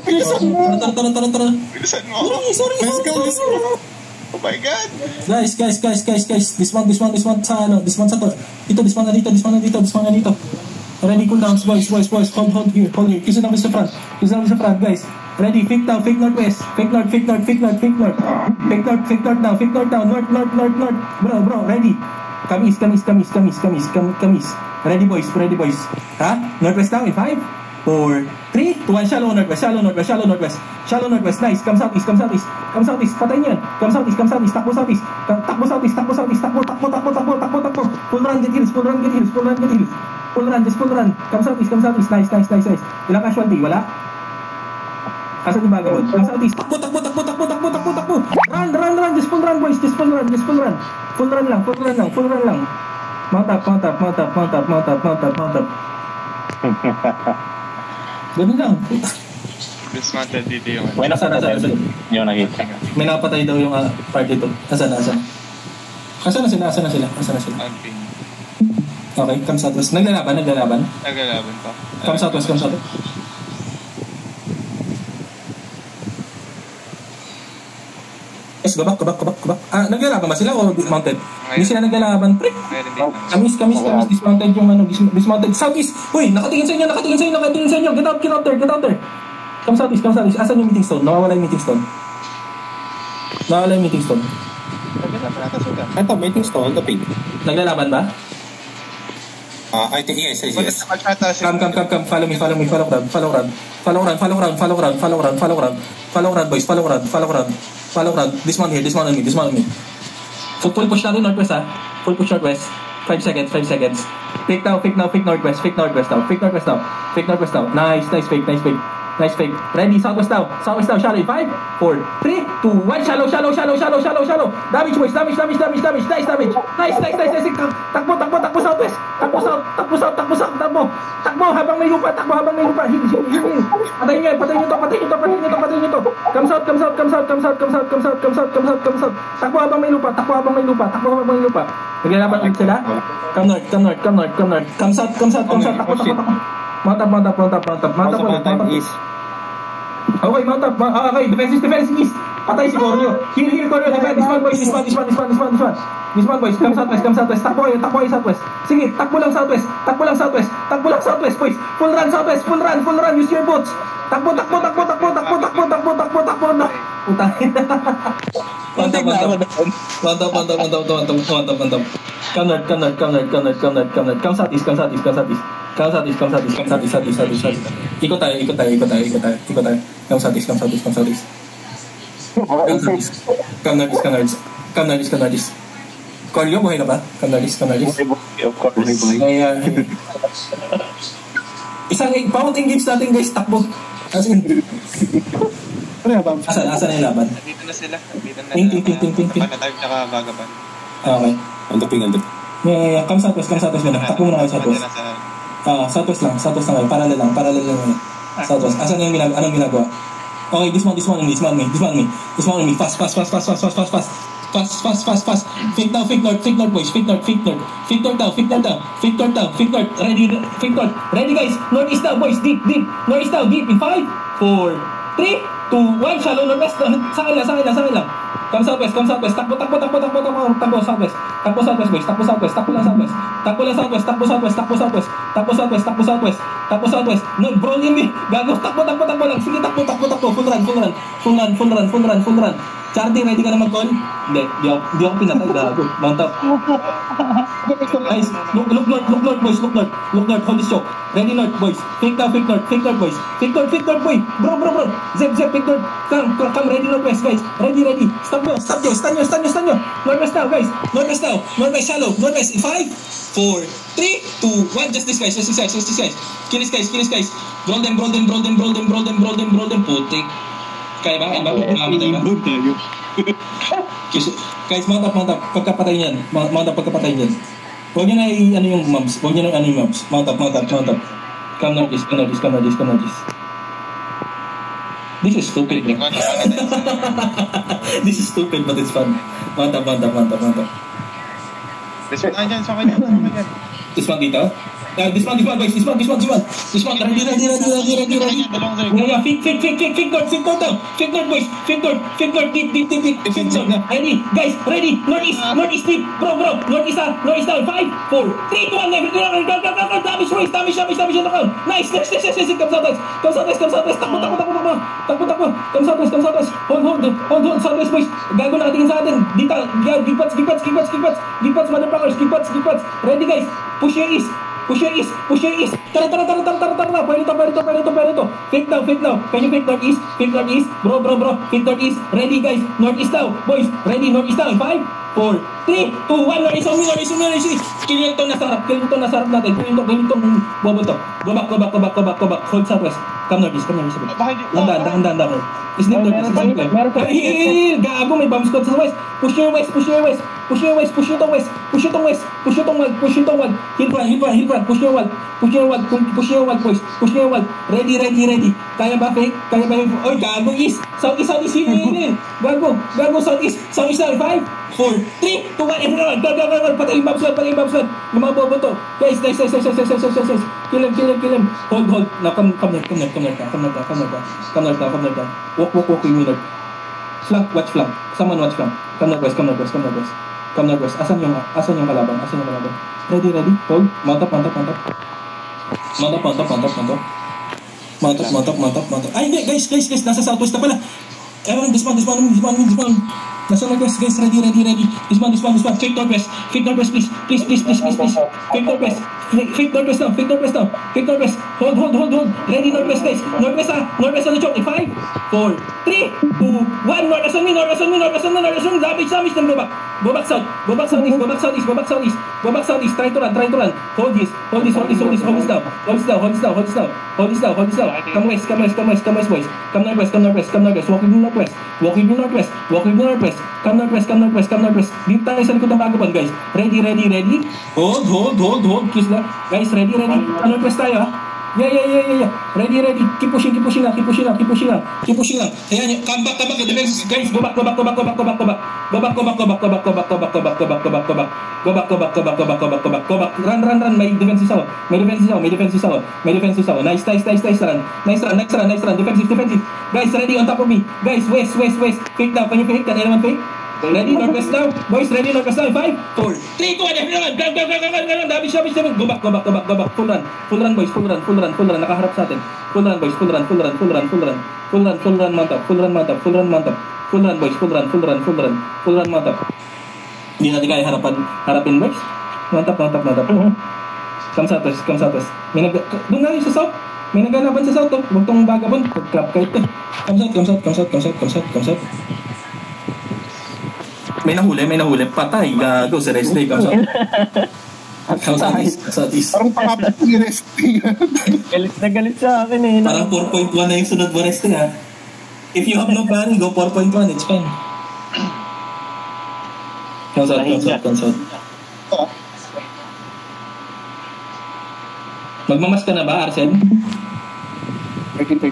Bilisan mo. Tara. Bilisan mo. Sorry. Let's go. Oh my God. Guys. Dismount sa ano, dismount sa to. Dismount na dito. Ready, cool down, boys. Hold here. Kiss na sa front, guys. Ready, fake northwest. Fake north now. North. Bro, ready. Kamis. Ready, boys. Ha? Northwest now in 5, 4, 3, 2, 1. Shallow northwest. Nice. Come southeast. Patayin yan. Come southeast. Takbo southeast. Takbo. Full run, get heals. Full run. Come southeast. Nice. Ilang casualty? Wala? Asan yung vagabond? Come southeast. Takbo. Run. Just full run, boys. Full run lang. Mount up. Ganun lang. Dismantle dito yung... May nasaan yung nakita. May napatay daw yung party to. Asan na sila? Unping. Okay, come southwest. Naglalaban pa. Come southwest. Yes, go back. Naglalaban ba sila o dismounted? Hindi sila naglalaban. Kamis. Dismounted yung ano. Dismounted. Southeast. Uy, nakatingin sa inyo. Get out there. Come southeast. Asan yung meeting stone? Nawawala yung meeting stone. Ito, meeting stone, the pink. Naglalaban ba? I think yes. Come. Follow me. Follow run, boys. Follow run. Dismount on me. So full push natin northwest ha. Full push northwest. 5 seconds. Fake northwest now. Nice fake. Ready, southwest now. Shallow. 5, 4, 3, 2, 1. Shallow. Damage, boys. Nice. Takbo southwest. Takbo habang may lupa. Heal. Patayin nyo to. Come south. Takbo habang may lupa. Naglalaban ulit sila. Come north. Come south. Takbo. Mount up. Okay, mount up. Okay, defense east. Patay si Coryo. Heal Coryo. Dismount boys. Come southwest. Takbo kayo southwest. Sige, takbo lang southwest, boys. Full run southwest. Use your boats. Takbo. Putang. Mantap. Come north. Come southeast. Ikot tayo. Come southeast. Come northeast. Coryo, buhay na ba? Come northeast. Of course. Ayan. Isang pound engage natin, guys. Takbo. Asan na yung laban? Dito na sila. Ting. Panatype tsaka vagabond. Okay. Andaping. Yeah. Come southwest muna. Takbo muna kayo southwest. Southwest lang kayo. Parallel lang yun. Southwest. Asan yung anong ginagawa? Okay, dismount me. Fast. Fake north, boys. Fake north down. Ready, guys. Northeast now, boys. Deep. Northeast now, deep. In 5, 4, 3, 2, 1. Shallow northwest. Sa kanila. Come southwest. Takbo southwest. Boys. Takbo southwest. No, bro, hindi. Gago. Takbo lang. Sige, takbo. Full run. Chardy, ready ka na mag-call? Hindi. Di ako pinatay. Gago. Mount up. Guys, look north, boys. Look north. Hold this choke. Ready north, boys. Fake north, boys. Fake north, boy. Bro. Zep, fake north. Come, ready northwest, guys. Ready. Stop nyo. Northwest now, guys. Northwest, shallow. Northwest, in 5, 4, 3, 2, 1. Just this, guys. Kill this, guys. Roll them. Putik. Kaya ba? Mamatay ba? Guys, mount up. Pagkapatay niyan. Huwag nyo na yung mobs. Mount up. Come northeast. This is stupid, bro. This is stupid, but it's fun. Mount up. Dismount dyan. Sa kanya. Dismount dito? This one, boys. This one. Ready. Yeah. Fake north down. Fake north, boys. Fake north, deep. Fake north. Ready, guys. Ready. Northeast deep. Bro. Northeast down. 5, 4, 3, 2, 1. Go. Damage, boys. Damage. Nice. Come southwest. Takbo. Come southwest. Hold. Southwest, boys. Gago nakatingin sa atin. Dito. Gipats, motherfuckers. Gipats. Ready, guys. Push your east. Tara. Pwede to. Fake now. Can you fake northeast? Bro. Fake northeast. Ready, guys. Northeast now. Boys, ready. Northeast now. 5, 4, 3, 2, 1. Northeast on me. Killing to nasa harap natin. Killing to. Bobo to. Go back. Hold southwest. Come northeast. Dahan. Snip northeast. Gago, may bomb squad sa west. Push your west. Push your tong west. Push your tong wall. Hill front. Push your wall, boys. Push your wall. Ready. Kaya ba fake? Oy, gago east. Southeast. Gago. Southeast now. 5, 4, 3, 2, 1. Everyone. Go. Patayin bomb squad. Yung mga bobo to. Guys. Kill him. Hold. Now come north. Walk with me north. Watch flank. Someone watch flank. Come northwest. Asan yung kalaban? Ready. Hold. Mount up. Ay, guys. Nasa southwest na pala. Ewan, this one. Nasa northwest, guys. Ready. This one. Fake northwest, please. Fake northwest now. Hold. Ready, northwest, guys. Northwest on the choke. 5, 4, 3, 2, 1. Northwest on me. Damage. Then go back south. Go back southeast. Try to run. Hold this now. Hold this now. Come west, boys. Come northwest. Walk with me northwest. Come northwest. Dito tayo sa likod ng Vagabond, guys. Ready. Hold. Kiss lang. Guys, ready. Northwest tayo, ha? Yeah. Ready. Keep pushing lang. Ayan, come back. Guys, go back. Run. May defensive ako. Nice run. Defensive. Guys, ready on top of me. Guys, west. Fake now. Can you fake? Can anyone fake? Ready, northwest now. Boys, ready, northwest now. 5, 4, 3, 2, 1. Everyone, go. Dabi. Go back. Full run, boys. Full run. Nakaharap sa atin. Full run, boys. Full run. Mount up. Full run, boys. Full run, mount up. Hindi natin kaya harapin, boys. Mount up. Come southwest. Doon nga sa south. May naganapan sa south. Huwag tong Vagabond. Pag-clap kayo. Come south. May nahuli. Patay. Gago sa rest day. Come southeast. Parang pakapit yung rest day. Galit sa akin eh. Parang 4.1 na yung sunod mo rest day, ha? If you have no plan, go 4.1. It's fine. Come south. Magmamas ka na ba, Arsen? 13.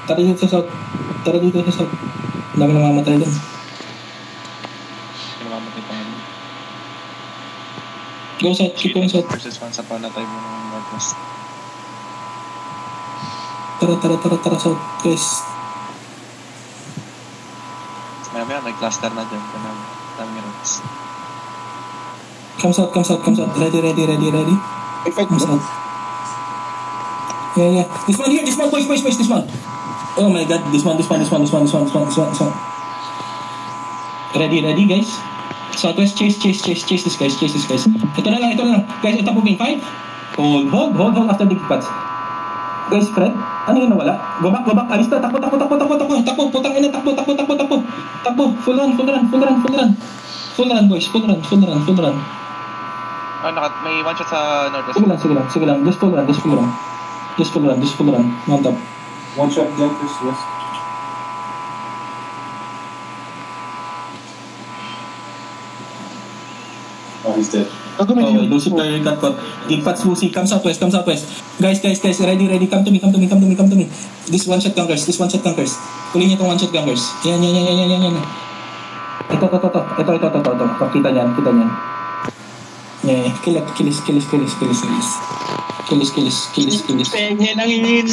Tara dito sa south. Dami namamatay dun. Namamatay pa nga. Go south, keep going south. Versus 1 sa panatay mo ng northwest. Tara south, guys. Maya may cluster na dyan. Dami routes. Come south. Ready. Come south. Yeah. This one, boys, this one. Oh my god, this one. Ready, guys. Southwest, chase this guys. Ito na lang. Guys, on top of me. 5. Hold after the kickbats. Guys, Fred, ano yung nawala? Go back. Alis na, takbo. Putang ina, takbo. Full run, boys. Full run. May one shot sa northwest. Sige lang. Just full run. Mount up. One shot jump is west. Oh, he's dead. Lucifer cut. Gigpats Lucy. Come southwest. Guys. Ready. Come to me. This one shot gunkers. Kunin niyo tong one shot gunkers. Yan. Ito. Kita niyan. Yeah, kilis. Penye nang ingin.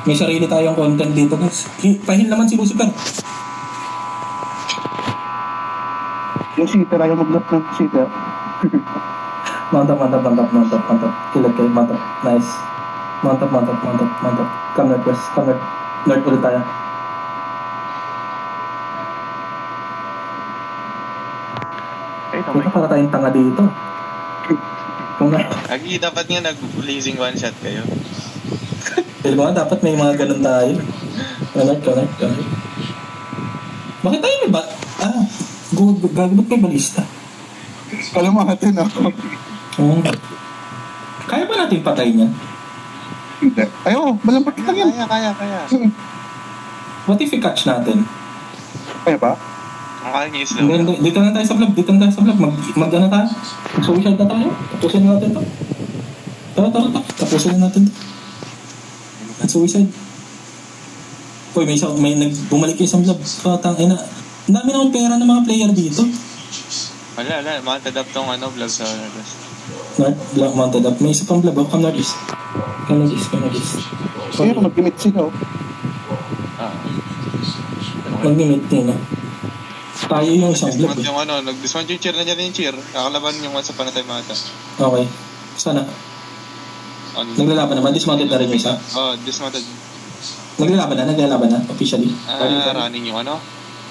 May sarili tayong content dito, guys. Pahil naman si Lucifer. Yung cheater, ayaw mag-lock ng cheater. Mantap. Kilat kayo, mantap. Nice. Mantap. Come northwest. North ulit tayo. Ito para tayong tanga dito. Kung nga, Agi, dapat nga nag-blazing one shot kayo. feel ko nga dapat may mga ganun tayo. Connect. Bakit tayo may ba? Gagabot kay balista. Kalamatin ako. Kaya ba natin patay niya? Hindi. Ayaw, malampat lang yan. Kaya. What if i-catch natin? Kaya ba? Ang kaya niya slow. Hindi, dito na tayo sa vlog. Mag-ano tayo? Mag-suicide na tayo. Tapusin na natin to. Tara. Tapusin na natin to. At suicide. Uy, may bumalik yung isang vlog. Tangina. Ang dami naman pera ng mga player dito. Wala. Mounted up tong vlog sa Northwest. Black mounted up. May isa pang vlog. Come Northeast. Pero mag-limit sila. Mag-limit nila. Tayo yung isang vlog. Dismount yung nag-dismount yung cheer na dyan yung cheer. Kakalaban yung once upon a time ata. Okay. Sana. Naglalaban naman. Dismounted na rin yung isa. Dismounted. Naglalaban na. Officially. Running yung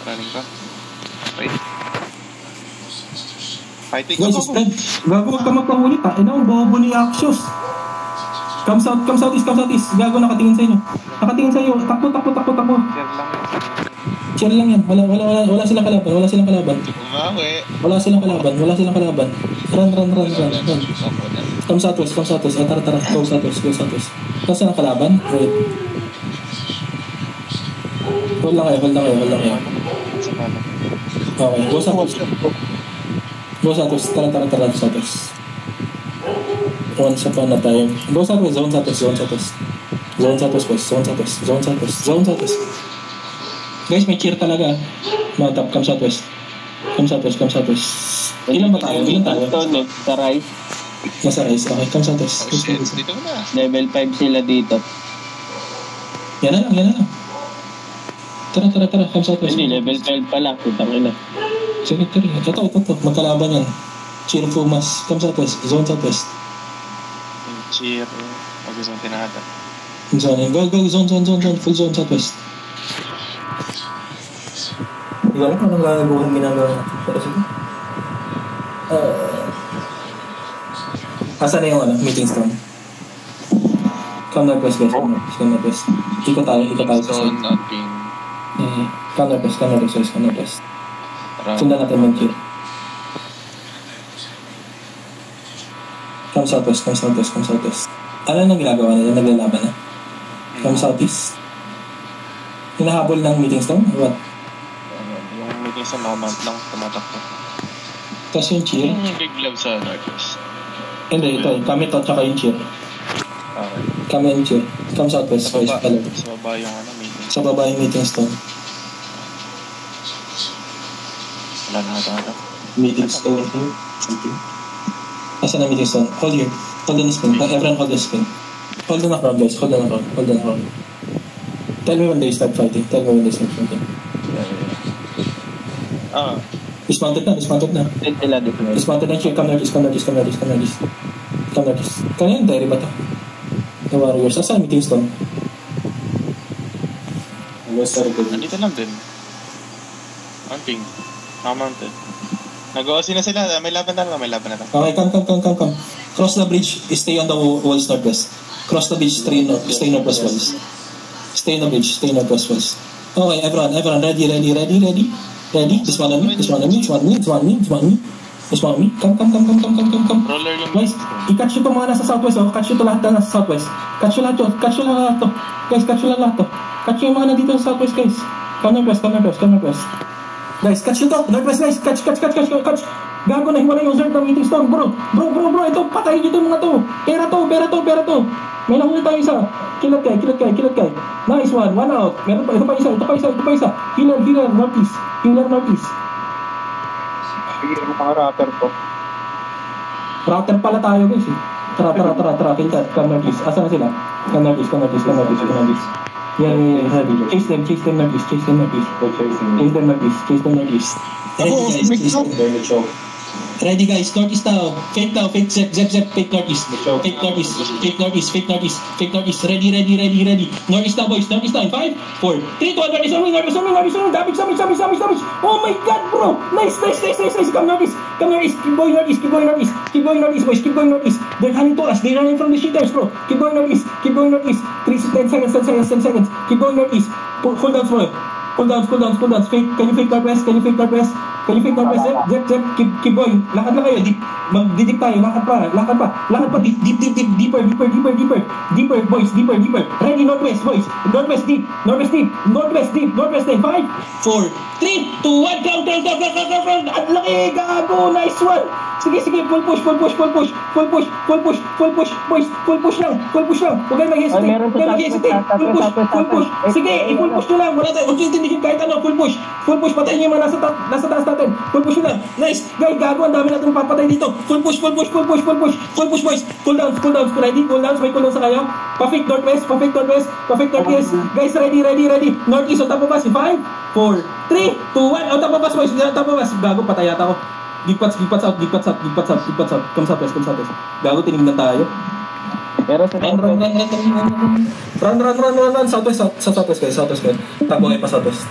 running pa. Wait. Fighting Guys, spread. Gago ka magpahuli ta. Ang bobo ni Axios. Come southeast. Gago nakatingin sa inyo. Takbo. Cheer Cheer lang lang yan. Wala silang kalaban. Umawi. Wala silang kalaban. Run. Come southwest. Tara. Go southwest. Nasaan ang kalaban? Wait. Hold lang kayo. Okay, go southwest. Tara southwest. Once upon a time. Go southwest, zone southwest. Guys, may cheer talaga. Mount up, come southwest. Ilan ba tayo? Taray. Nasa rise. Okay, come southwest. Dito na. Level 5 sila dito. Yan na lang. Tara, come southwest. Hindi, level 12 pa lang. Putang ina. Sige. Ito. Magkalaban yan. Cheer Pumas. Come southwest. Zone southwest. Cheer. Gusto mong tinahada. Zone. Go. Zone. Full zone southwest. Hindi ko alam kung anong ginagawa natin. Pero sige. Asa na yung meeting stone? Come northwest, guys. Come northwest. Ikot tayo sa Zone side. on ping. Come northwest. Sundan natin mag-cheer. Come southwest. Ano nang ginagawa nila? Naglalaban na? Come southeast? Hinahabol ng meeting stone? What? Yung meeting sa nakamount lang, tumatakbo. Tapos yung cheer? Yung big glove sa Northwest. Hindi, ito. Kami to, tsaka yung cheer. Okay. Kami yung cheer. Come southwest, guys. Sa baba yung meeting. Sa baba yung meeting stone. Wala na ata. Meeting stone here. Something. Asa na meeting stone? Hold here. Hold on the spin. Everyone hold the spin. Hold on the crowd, guys. Hold on the crowd. Tell me when they start fighting. Dismounted na. Sila dito. Dismounted na cheer. Come northeast. Kanina Terry ba to? The Warriors. Asa na meeting stone? Nandito lang din. On ping. Nakamounted. Nag-OC na sila. May laban na. Okay, come. Cross the bridge. Stay on the walls northwest. Cross the bridge. Stay northwest walls. Stay on the bridge. Stay northwest walls. Okay, everyone. Ready? Dismount on me. Come. Roller yung Guys, i-catch nyo to mga nasa southwest. Catch nyo to lahat na nasa southwest. Catch nyo lahat to. Guys, catch nyo yung mga nandito sa southwest, guys. Come northwest. Guys, catch nyo to. Northwest, guys. Catch. Gago na hiwalay yung zone ng meeting stone. Bro. Ito, patayin nyo to mga to. Pera to. May nahuli tayo isa. Kilat kay. Nice one out. Meron pa, ito pa isa. Healer, northeast. Sige, yung mga rapper ko. Router pala tayo guys eh. Tara, kintat, come northeast. Asa na sila? Come northeast. Yeah. Chase them northeast. Go chasing me. Chase them northeast. Burn the choke. Ready guys, northeast now. Fake, zep, fake northeast. Fake northeast. Ready. Northeast now boys, northeast now. 5, 4, 3, 2, 1, northeast. Damage. Oh my god bro. Nice. Come northeast. Keep going northeast boys. They're running to us. They're running from the shitters bro. Keep going northeast. 10 seconds. Keep going northeast. Cool down bro. Cool down. Fake. Can you fake northwest? Zep. Keep going. Lakad na kayo. Magdidik tayo. Lakad pa. Deeper. Boys. Ready, northwest, boys. Northwest deep. Northwest 10. 5, 4, 3, 2, 1. Ground. At laki. Gago. Nice one. Sige. Full push. Boys. Full push lang. Huwag kayo mag-hesitate. Full push. Sige, i-full push nyo lang. Wala tayo. Huwag intindihin kahit ano. Full push. Patayin nyo yung mga nasa taas natin. Full push nyo lang. Nice. Guys, gago. Ang dami natin papatay dito. Full push, boys. Cool down. Ready? Cool down. May cool down sa kayo. Perfect northwest. Guys, ready. Northeast on top of us. 5, 4, 3, 2, 1. On top of us, boys. Gago, patay yata ako. Gigpats out. Come southwest. Gago, tinignan tayo. Pero sa Run. Southwest guys. Takbo kayo pa southwest.